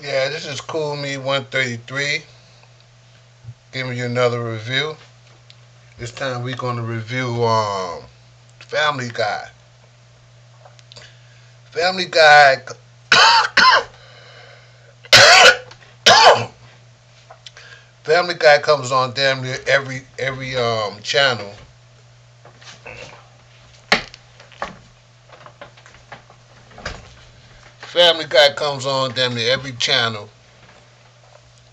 Yeah, this is Cool Me 133 giving you another review. This time we're going to review Family Guy. Family Guy Family Guy comes on damn near every channel. Family Guy comes on damn near every channel,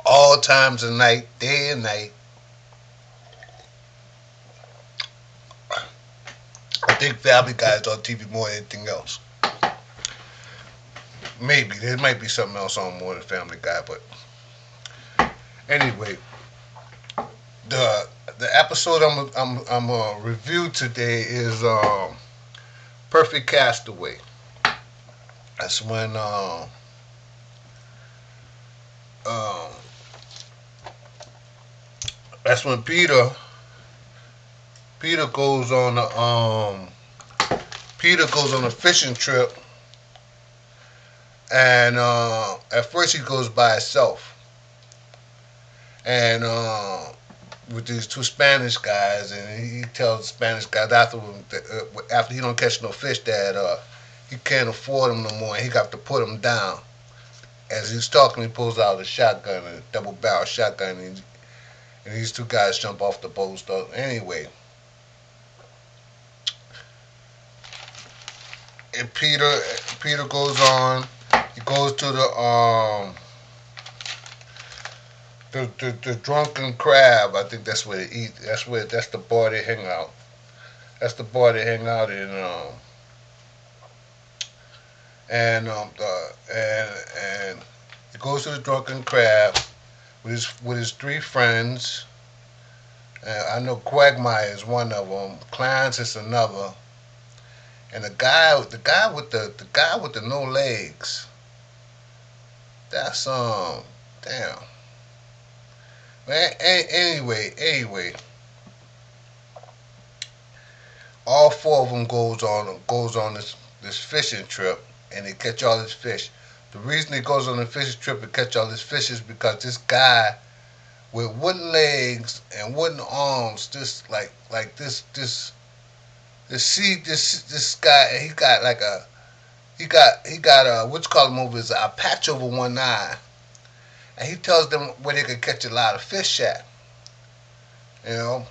all times of night, day and night. I think Family Guy is on TV more than anything else. Maybe there might be something else on more than Family Guy, but anyway, the the episode I'm gonna review today is Perfect Castaway. That's when um that's when Peter goes on a fishing trip, and at first he goes by himself, and with these two Spanish guys, and he tells the Spanish guys after he don't catch no fish that he can't afford them no more, and he got to put them down. As he's talking, he pulls out a shotgun, a double barrel shotgun, and these two guys jump off the boat. So anyway, and Peter goes on. He goes to the Drunken Crab. I think that's where they eat. That's the bar they hang out. That's the bar they hang out in. And he goes to the Drunken Crab with his three friends. I know Quagmire is one of them. Clarence is another. And the guy with the no legs. That's damn. Man, anyway, all four of them goes on this fishing trip, and they catch all this fish. The reason he goes on the fishing trip and catch all this fish is because this guy with wooden legs and wooden arms, just like this guy, he got a what's called movie is a patch over one eye, and he tells them where they could catch a lot of fish at. You know,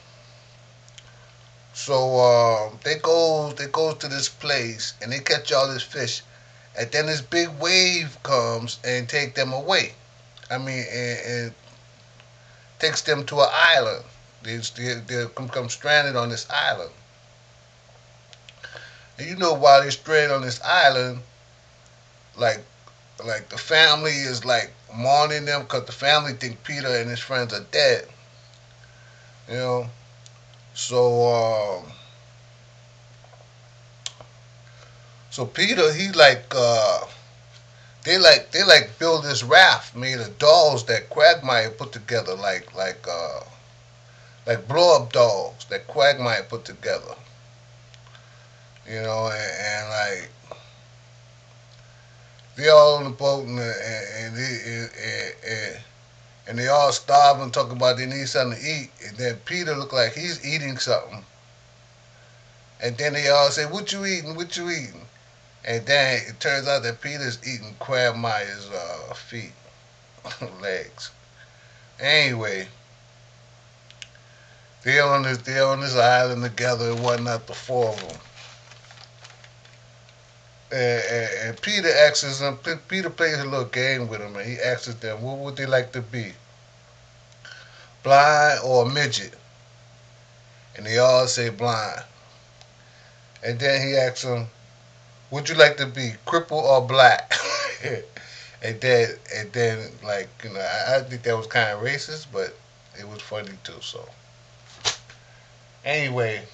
so they go to this place and they catch all this fish, and then this big wave comes and take them away. I mean, and takes them to an island. They come stranded on this island. And you know, while they're stranded on this island, like the family is like mourning them because the family think Peter and his friends are dead. You know, so so Peter he they like build this raft made of dolls that Quagmire put together, like blow up dolls that Quagmire put together. You know, and like they all on the boat, and they all starving, talking about they need something to eat. And then Peter look like he's eating something, and then they all say, "What you eating? What you eating?" And then it turns out that Peter's eating Quagmire's feet, legs. Anyway, they on this island together and whatnot, the four of them. And Peter asks them. Peter plays a little game with them, and he asks them, "What would they like to be, blind or a midget?" And they all say blind. And then he asks them, "Would you like to be crippled or black?" And then, like I think that was kind of racist, but it was funny too. So anyway,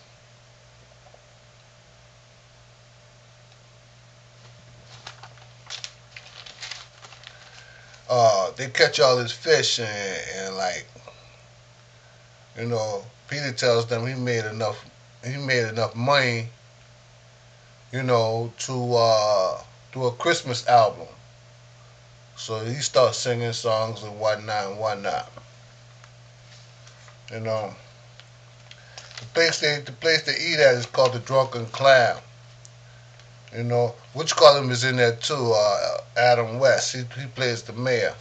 they catch all this fish, and like Peter tells them he made enough money, to do a Christmas album. So he starts singing songs and whatnot and whatnot. You know, the place they eat at is called the Drunken Clown. You know, which column is in there too? Adam West. He plays the mayor.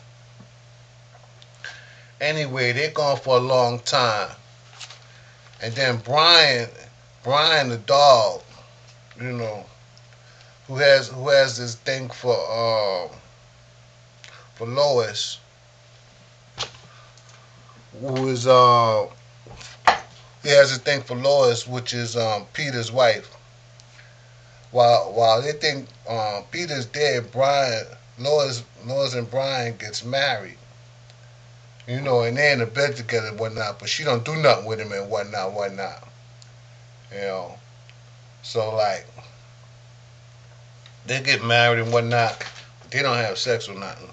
Anyway, they're gone for a long time, and then Brian the dog, you know, who has this thing for Lois, who is he has a thing for Lois, which is Peter's wife. While they think Peter's dead, Lois and Brian gets married. You know, and they're in the bed together and whatnot, but she don't do nothing with him and whatnot. You know, so like they get married and whatnot, but they don't have sex or nothing.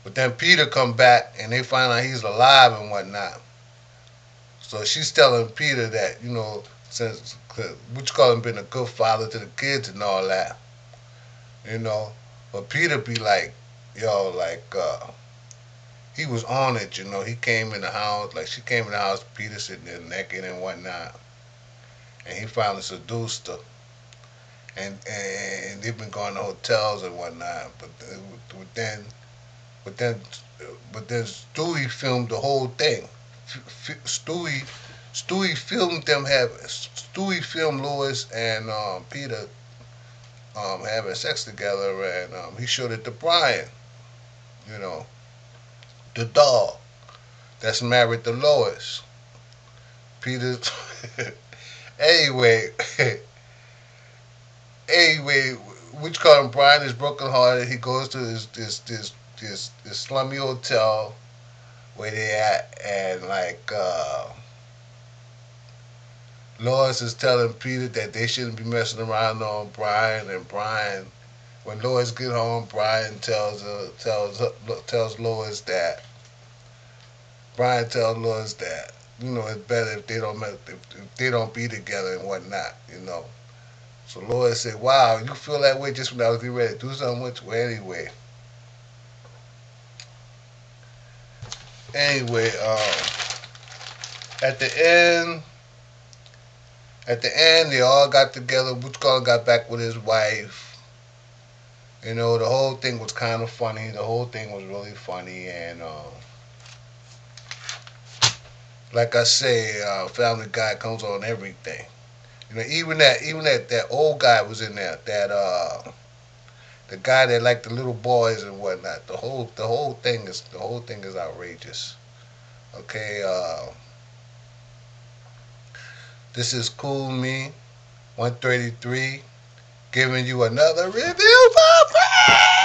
But then Peter come back and they find out he's alive and whatnot. So she's telling Peter that, you know, since which call him been a good father to the kids and all that, you know. But Peter be like, yo, like he was on it, you know. He came in the house, like she came in the house, Peter sitting there naked and whatnot, and he finally seduced her, and they've been going to hotels and whatnot. But then but then but then Stewie filmed the whole thing. Stewie filmed them have Stewie filmed Lois and Peter having sex together, and he showed it to Brian, you know, the dog that's married to Lois. Peter. anyway, anyway, which call him Brian is brokenhearted. He goes to this slummy hotel where they at, and like Lois is telling Peter that they shouldn't be messing around on Brian, and Brian, when Lois get home, Brian tells Lois that you know it's better if they don't be together and whatnot, you know. So Lois said, "Wow, you feel that way just when I was getting ready to do something with you anyway." Anyway, at the end, they all got together. Butch Collins got back with his wife. You know, the whole thing was kind of funny. The whole thing was really funny, and like I say, Family Guy comes on everything. You know, even that old guy was in there. That the guy that liked the little boys and whatnot. The whole thing is outrageous. Okay, this is Cool Me 133 giving you another review for free.